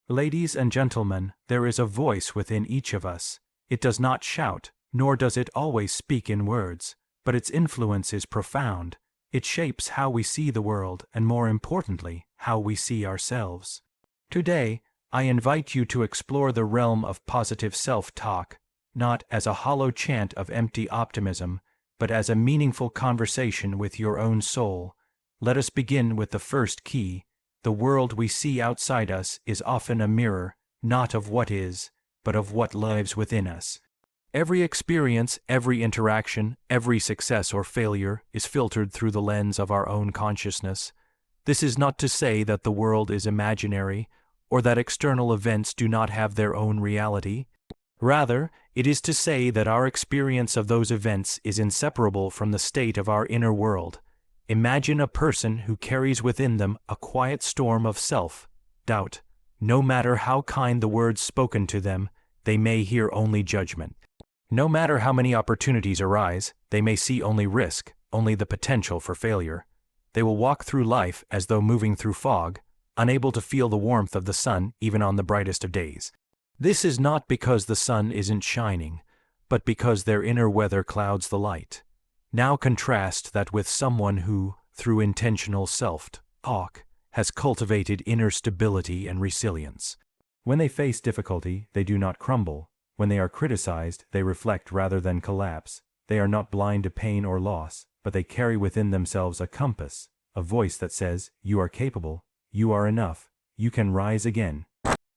Ladies and gentlemen, there is a voice within each of us. It does not shout, nor does it always speak in words, but its influence is profound. It shapes how we see the world and, more importantly, how we see ourselves. Today, I invite you to explore the realm of positive self-talk, not as a hollow chant of empty optimism, but as a meaningful conversation with your own soul. Let us begin with the first key. The world we see outside us is often a mirror, not of what is, but of what lives within us. Every experience, every interaction, every success or failure is filtered through the lens of our own consciousness. This is not to say that the world is imaginary, or that external events do not have their own reality. Rather, it is to say that our experience of those events is inseparable from the state of our inner world. Imagine a person who carries within them a quiet storm of self-doubt. No matter how kind the words spoken to them, they may hear only judgment. No matter how many opportunities arise, they may see only risk, only the potential for failure. They will walk through life as though moving through fog, unable to feel the warmth of the sun even on the brightest of days. This is not because the sun isn't shining, but because their inner weather clouds the light. Now contrast that with someone who, through intentional self-talk, has cultivated inner stability and resilience. When they face difficulty, they do not crumble. When they are criticized, they reflect rather than collapse. They are not blind to pain or loss, but they carry within themselves a compass, a voice that says, "You are capable, you are enough, you can rise again."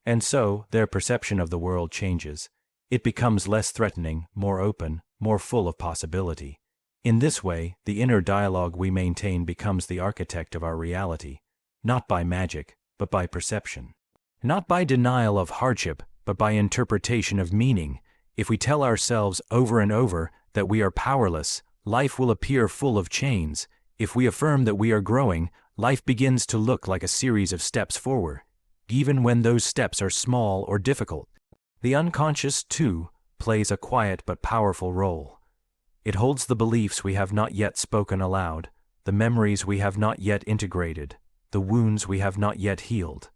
And so, their perception of the world changes. It becomes less threatening, more open, more full of possibility. In this way, the inner dialogue we maintain becomes the architect of our reality, not by magic, but by perception. Not by denial of hardship, but by interpretation of meaning. If we tell ourselves over and over that we are powerless, life will appear full of chains. If we affirm that we are growing, life begins to look like a series of steps forward, even when those steps are small or difficult. The unconscious, too, plays a quiet but powerful role. It holds the beliefs we have not yet spoken aloud, the memories we have not yet integrated, the wounds we have not yet healed.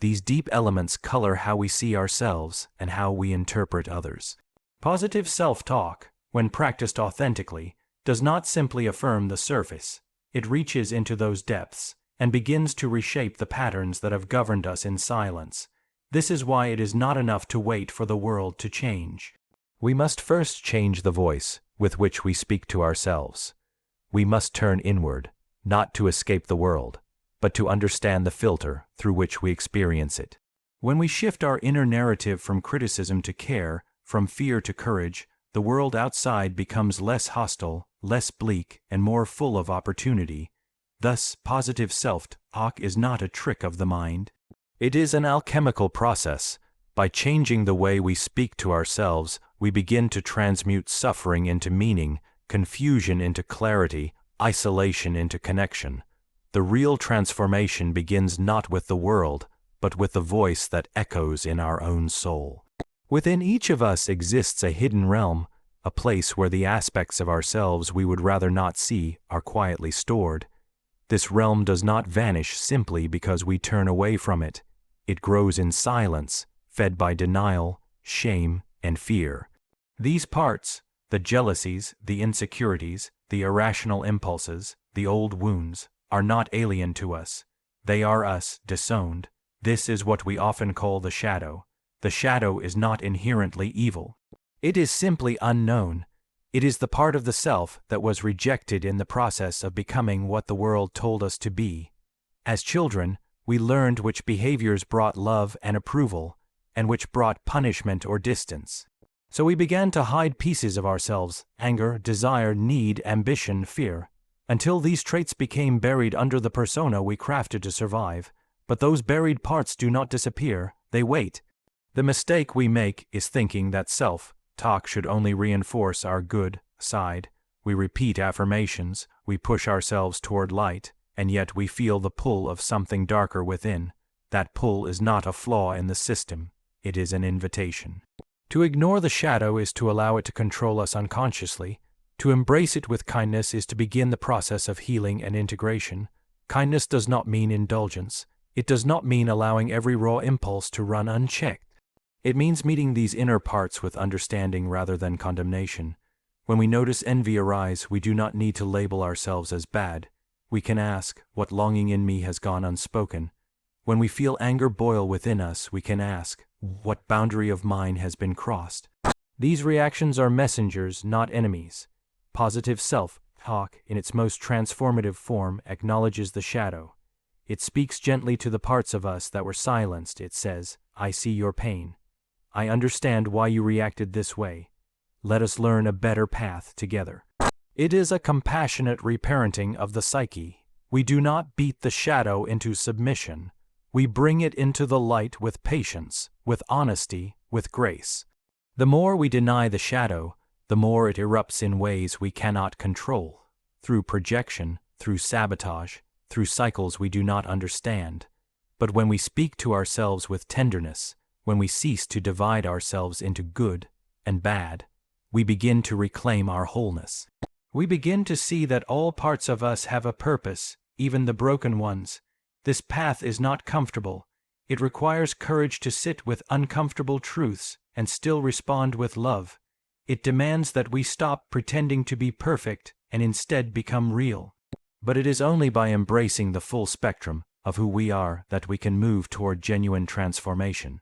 These deep elements color how we see ourselves and how we interpret others. Positive self-talk, when practiced authentically, does not simply affirm the surface. It reaches into those depths and begins to reshape the patterns that have governed us in silence. This is why it is not enough to wait for the world to change. We must first change the voice with which we speak to ourselves. We must turn inward, not to escape the world, but to understand the filter through which we experience it. When we shift our inner narrative from criticism to care, from fear to courage, the world outside becomes less hostile, less bleak, and more full of opportunity. Thus, positive self-talk is not a trick of the mind. It is an alchemical process. By changing the way we speak to ourselves, we begin to transmute suffering into meaning, confusion into clarity, isolation into connection. The real transformation begins not with the world, but with the voice that echoes in our own soul. Within each of us exists a hidden realm, a place where the aspects of ourselves we would rather not see are quietly stored. This realm does not vanish simply because we turn away from it. It grows in silence, fed by denial, shame, and fear. These parts, the jealousies, the insecurities, the irrational impulses, the old wounds, are not alien to us. They are us, disowned. This is what we often call the shadow. The shadow is not inherently evil. It is simply unknown. It is the part of the self that was rejected in the process of becoming what the world told us to be. As children, we learned which behaviors brought love and approval, and which brought punishment or distance. So we began to hide pieces of ourselves: anger, desire, need, ambition, fear, until these traits became buried under the persona we crafted to survive. But those buried parts do not disappear, they wait. The mistake we make is thinking that self-talk should only reinforce our good side. We repeat affirmations, we push ourselves toward light, and yet we feel the pull of something darker within. That pull is not a flaw in the system, it is an invitation. To ignore the shadow is to allow it to control us unconsciously. To embrace it with kindness is to begin the process of healing and integration. Kindness does not mean indulgence. It does not mean allowing every raw impulse to run unchecked. It means meeting these inner parts with understanding rather than condemnation. When we notice envy arise, we do not need to label ourselves as bad. We can ask, what longing in me has gone unspoken? When we feel anger boil within us, we can ask, what boundary of mine has been crossed? These reactions are messengers, not enemies. Positive self-talk, in its most transformative form, acknowledges the shadow. It speaks gently to the parts of us that were silenced. It says, I see your pain. I understand why you reacted this way. Let us learn a better path together. It is a compassionate reparenting of the psyche. We do not beat the shadow into submission. We bring it into the light with patience, with honesty, with grace. The more we deny the shadow, the more it erupts in ways we cannot control, through projection, through sabotage, through cycles we do not understand. But when we speak to ourselves with tenderness, when we cease to divide ourselves into good and bad, we begin to reclaim our wholeness. We begin to see that all parts of us have a purpose, even the broken ones. This path is not comfortable. It requires courage to sit with uncomfortable truths and still respond with love. It demands that we stop pretending to be perfect and instead become real. But it is only by embracing the full spectrum of who we are that we can move toward genuine transformation.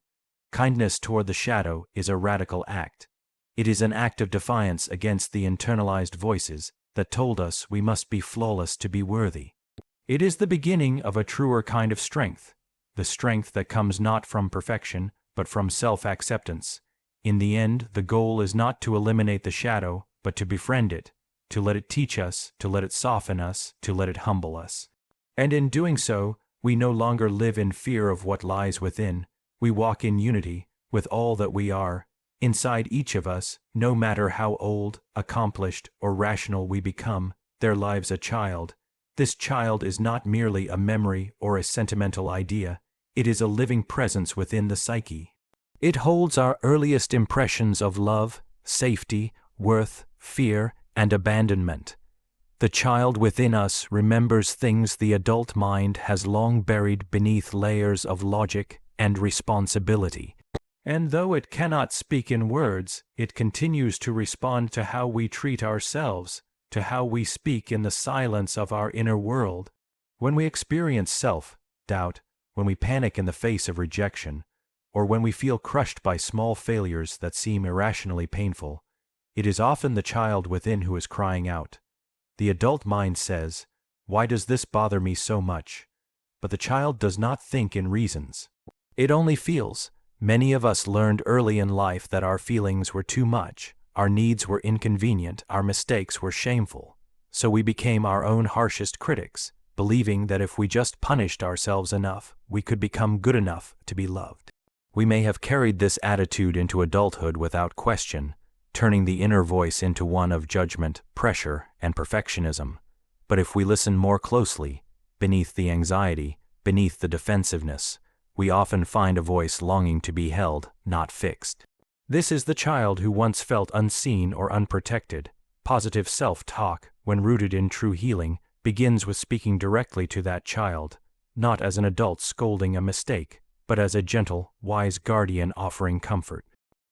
Kindness toward the shadow is a radical act. It is an act of defiance against the internalized voices that told us we must be flawless to be worthy. It is the beginning of a truer kind of strength, the strength that comes not from perfection, but from self-acceptance. In the end, the goal is not to eliminate the shadow, but to befriend it, to let it teach us, to let it soften us, to let it humble us. And in doing so, we no longer live in fear of what lies within. We walk in unity with all that we are. Inside each of us, no matter how old, accomplished, or rational we become, there lives a child. This child is not merely a memory or a sentimental idea. It is a living presence within the psyche. It holds our earliest impressions of love, safety, worth, fear, and abandonment. The child within us remembers things the adult mind has long buried beneath layers of logic and responsibility. And though it cannot speak in words, it continues to respond to how we treat ourselves, to how we speak in the silence of our inner world. When we experience self-doubt, when we panic in the face of rejection, or when we feel crushed by small failures that seem irrationally painful, it is often the child within who is crying out. The adult mind says, "Why does this bother me so much?" But the child does not think in reasons. It only feels. Many of us learned early in life that our feelings were too much, our needs were inconvenient, our mistakes were shameful. So we became our own harshest critics, believing that if we just punished ourselves enough, we could become good enough to be loved. We may have carried this attitude into adulthood without question, turning the inner voice into one of judgment, pressure, and perfectionism. But if we listen more closely, beneath the anxiety, beneath the defensiveness, we often find a voice longing to be held, not fixed. This is the child who once felt unseen or unprotected. Positive self-talk, when rooted in true healing, begins with speaking directly to that child, not as an adult scolding a mistake, but as a gentle, wise guardian offering comfort.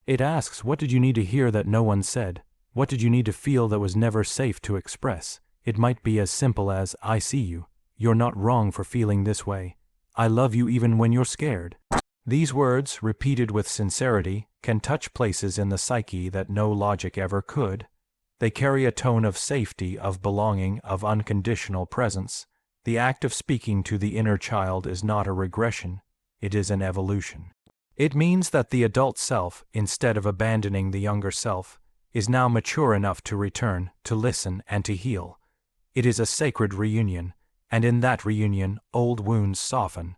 It asks, what did you need to hear that no one said? What did you need to feel that was never safe to express? It might be as simple as, I see you. You're not wrong for feeling this way. I love you even when you're scared. These words, repeated with sincerity, can touch places in the psyche that no logic ever could. They carry a tone of safety, of belonging, of unconditional presence. The act of speaking to the inner child is not a regression, it is an evolution. It means that the adult self, instead of abandoning the younger self, is now mature enough to return, to listen, and to heal. It is a sacred reunion. And in that reunion, old wounds soften,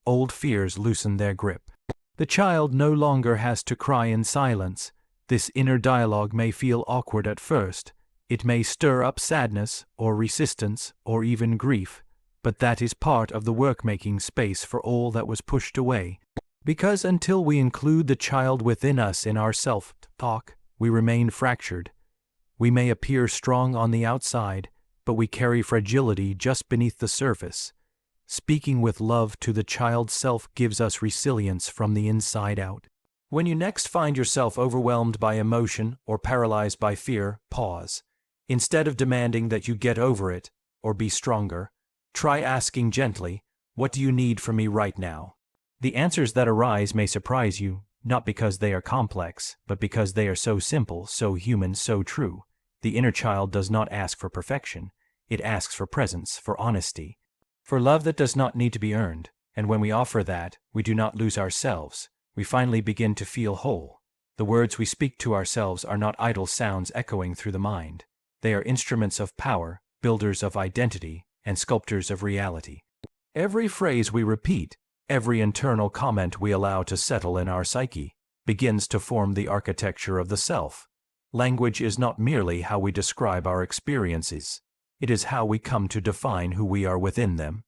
old fears loosen their grip. The child no longer has to cry in silence. This inner dialogue may feel awkward at first. It may stir up sadness, or resistance, or even grief, but that is part of the work-making space for all that was pushed away. Because until we include the child within us in our self-talk, we remain fractured. We may appear strong on the outside, but we carry fragility just beneath the surface. Speaking with love to the child self gives us resilience from the inside out. When you next find yourself overwhelmed by emotion or paralyzed by fear, pause. Instead of demanding that you get over it or be stronger, try asking gently, "What do you need from me right now?" The answers that arise may surprise you, not because they are complex, but because they are so simple, so human, so true. The inner child does not ask for perfection. It asks for presence, for honesty, for love that does not need to be earned. And when we offer that, we do not lose ourselves. We finally begin to feel whole. The words we speak to ourselves are not idle sounds echoing through the mind. They are instruments of power, builders of identity, and sculptors of reality. Every phrase we repeat, every internal comment we allow to settle in our psyche, begins to form the architecture of the self. Language is not merely how we describe our experiences. It is how we come to define who we are within them.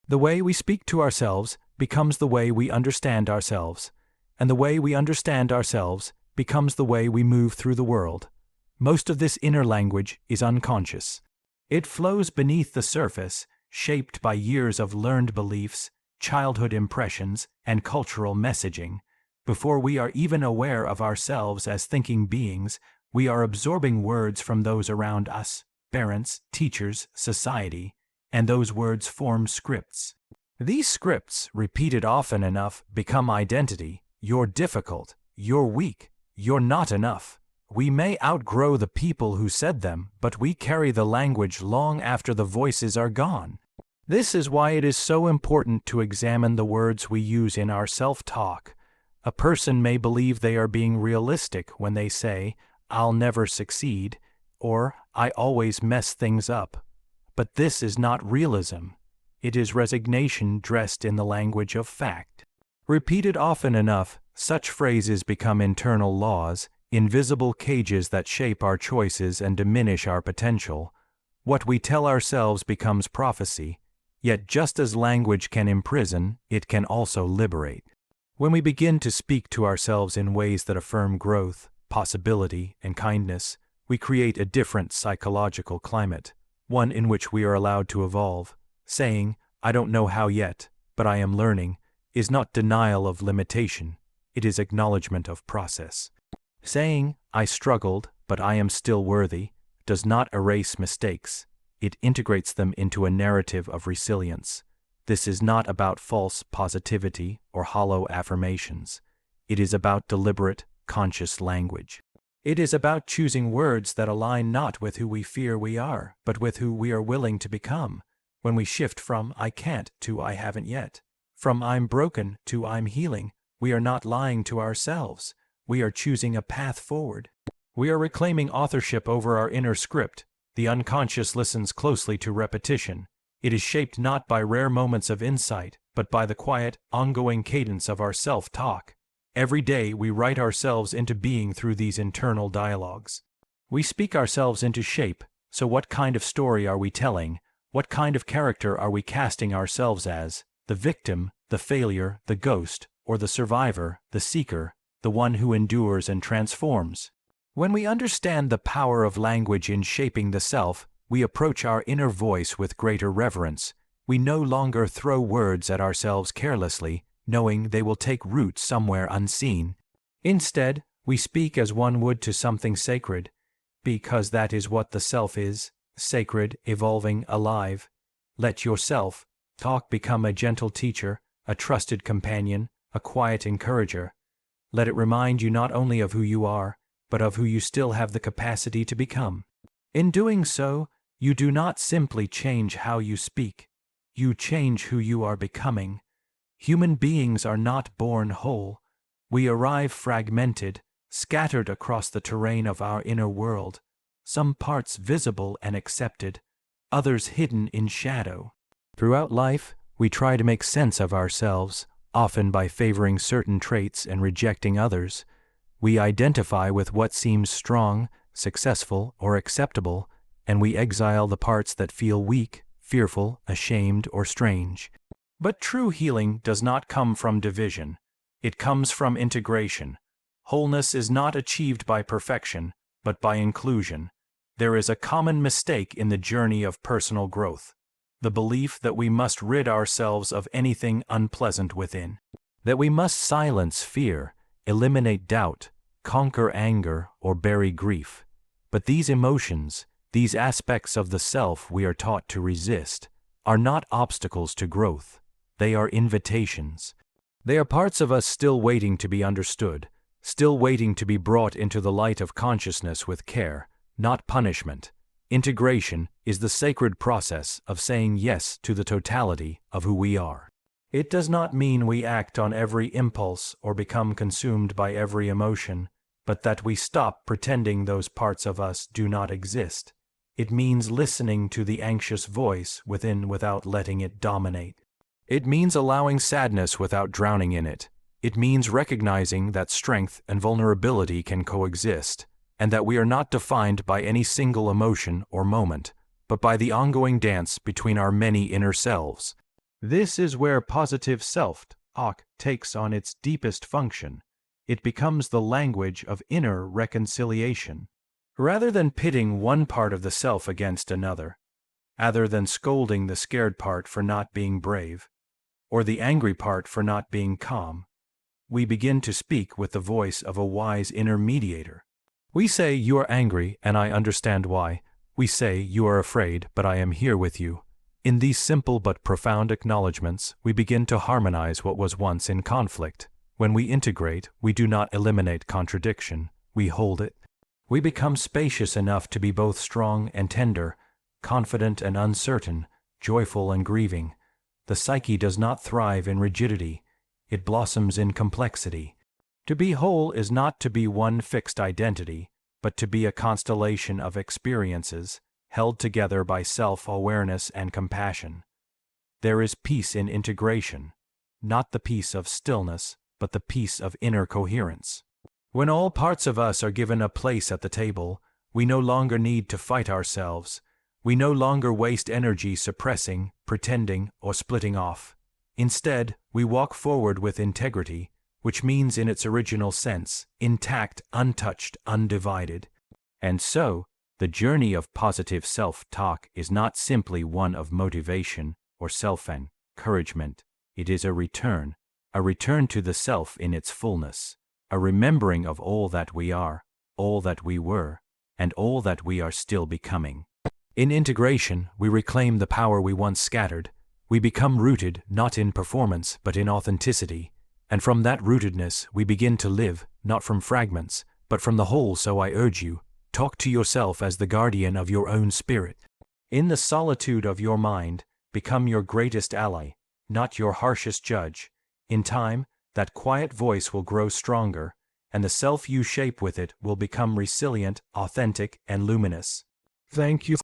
The way we speak to ourselves becomes the way we understand ourselves, and the way we understand ourselves becomes the way we move through the world. Most of this inner language is unconscious. It flows beneath the surface, shaped by years of learned beliefs, childhood impressions, and cultural messaging. Before we are even aware of ourselves as thinking beings, we are absorbing words from those around us, parents, teachers, society, and those words form scripts. These scripts, repeated often enough, become identity. You're difficult, you're weak, you're not enough. We may outgrow the people who said them, but we carry the language long after the voices are gone. This is why it is so important to examine the words we use in our self-talk. A person may believe they are being realistic when they say, "I'll never succeed," or "I always mess things up." But this is not realism. It is resignation dressed in the language of fact. Repeated often enough, such phrases become internal laws, invisible cages that shape our choices and diminish our potential. What we tell ourselves becomes prophecy. Yet just as language can imprison, it can also liberate. When we begin to speak to ourselves in ways that affirm growth, possibility, and kindness, we create a different psychological climate, one in which we are allowed to evolve. Saying, "I don't know how yet, but I am learning," is not denial of limitation, it is acknowledgement of process. Saying, "I struggled, but I am still worthy," does not erase mistakes. It integrates them into a narrative of resilience. This is not about false positivity or hollow affirmations. It is about deliberate, conscious language. It is about choosing words that align not with who we fear we are, but with who we are willing to become. When we shift from "I can't" to "I haven't yet," from "I'm broken" to "I'm healing," we are not lying to ourselves. We are choosing a path forward. We are reclaiming authorship over our inner script. The unconscious listens closely to repetition. It is shaped not by rare moments of insight, but by the quiet, ongoing cadence of our self-talk. Every day we write ourselves into being through these internal dialogues. We speak ourselves into shape, so what kind of story are we telling? What kind of character are we casting ourselves as? The victim, the failure, the ghost, or the survivor, the seeker, the one who endures and transforms? When we understand the power of language in shaping the self, we approach our inner voice with greater reverence. We no longer throw words at ourselves carelessly, knowing they will take root somewhere unseen. Instead, we speak as one would to something sacred, because that is what the self is, sacred, evolving, alive. Let your self-talk become a gentle teacher, a trusted companion, a quiet encourager. Let it remind you not only of who you are, but of who you still have the capacity to become. In doing so, you do not simply change how you speak. You change who you are becoming. Human beings are not born whole. We arrive fragmented, scattered across the terrain of our inner world, some parts visible and accepted, others hidden in shadow. Throughout life, we try to make sense of ourselves, often by favoring certain traits and rejecting others. We identify with what seems strong, successful, or acceptable, and we exile the parts that feel weak, fearful, ashamed, or strange. But true healing does not come from division. It comes from integration. Wholeness is not achieved by perfection, but by inclusion. There is a common mistake in the journey of personal growth. the belief that we must rid ourselves of anything unpleasant within, that we must silence fear, eliminate doubt, conquer anger, or bury grief. But these emotions, these aspects of the self we are taught to resist, are not obstacles to growth. They are invitations. They are parts of us still waiting to be understood, still waiting to be brought into the light of consciousness with care, not punishment. Integration is the sacred process of saying yes to the totality of who we are. It does not mean we act on every impulse or become consumed by every emotion, but that we stop pretending those parts of us do not exist. It means listening to the anxious voice within without letting it dominate. It means allowing sadness without drowning in it. It means recognizing that strength and vulnerability can coexist, and that we are not defined by any single emotion or moment, but by the ongoing dance between our many inner selves. This is where positive self-talk takes on its deepest function. It becomes the language of inner reconciliation. Rather than pitting one part of the self against another, rather than scolding the scared part for not being brave, or the angry part for not being calm, we begin to speak with the voice of a wise inner mediator. We say, "You are angry, and I understand why." We say, "You are afraid, but I am here with you." In these simple but profound acknowledgments, we begin to harmonize what was once in conflict. When we integrate, we do not eliminate contradiction, we hold it. We become spacious enough to be both strong and tender, confident and uncertain, joyful and grieving. The psyche does not thrive in rigidity, it blossoms in complexity. To be whole is not to be one fixed identity, but to be a constellation of experiences, held together by self-awareness and compassion. There is peace in integration, not the peace of stillness, but the peace of inner coherence. When all parts of us are given a place at the table, we no longer need to fight ourselves. We no longer waste energy suppressing, pretending, or splitting off. Instead, we walk forward with integrity, which means in its original sense, intact, untouched, undivided. And so, the journey of positive self-talk is not simply one of motivation or self-encouragement. It is a return to the self in its fullness, a remembering of all that we are, all that we were, and all that we are still becoming. In integration, we reclaim the power we once scattered. We become rooted not in performance but in authenticity, and from that rootedness we begin to live, not from fragments, but from the whole. So I urge you, talk to yourself as the guardian of your own spirit. In the solitude of your mind, become your greatest ally, not your harshest judge. In time, that quiet voice will grow stronger, and the self you shape with it will become resilient, authentic, and luminous. Thank you.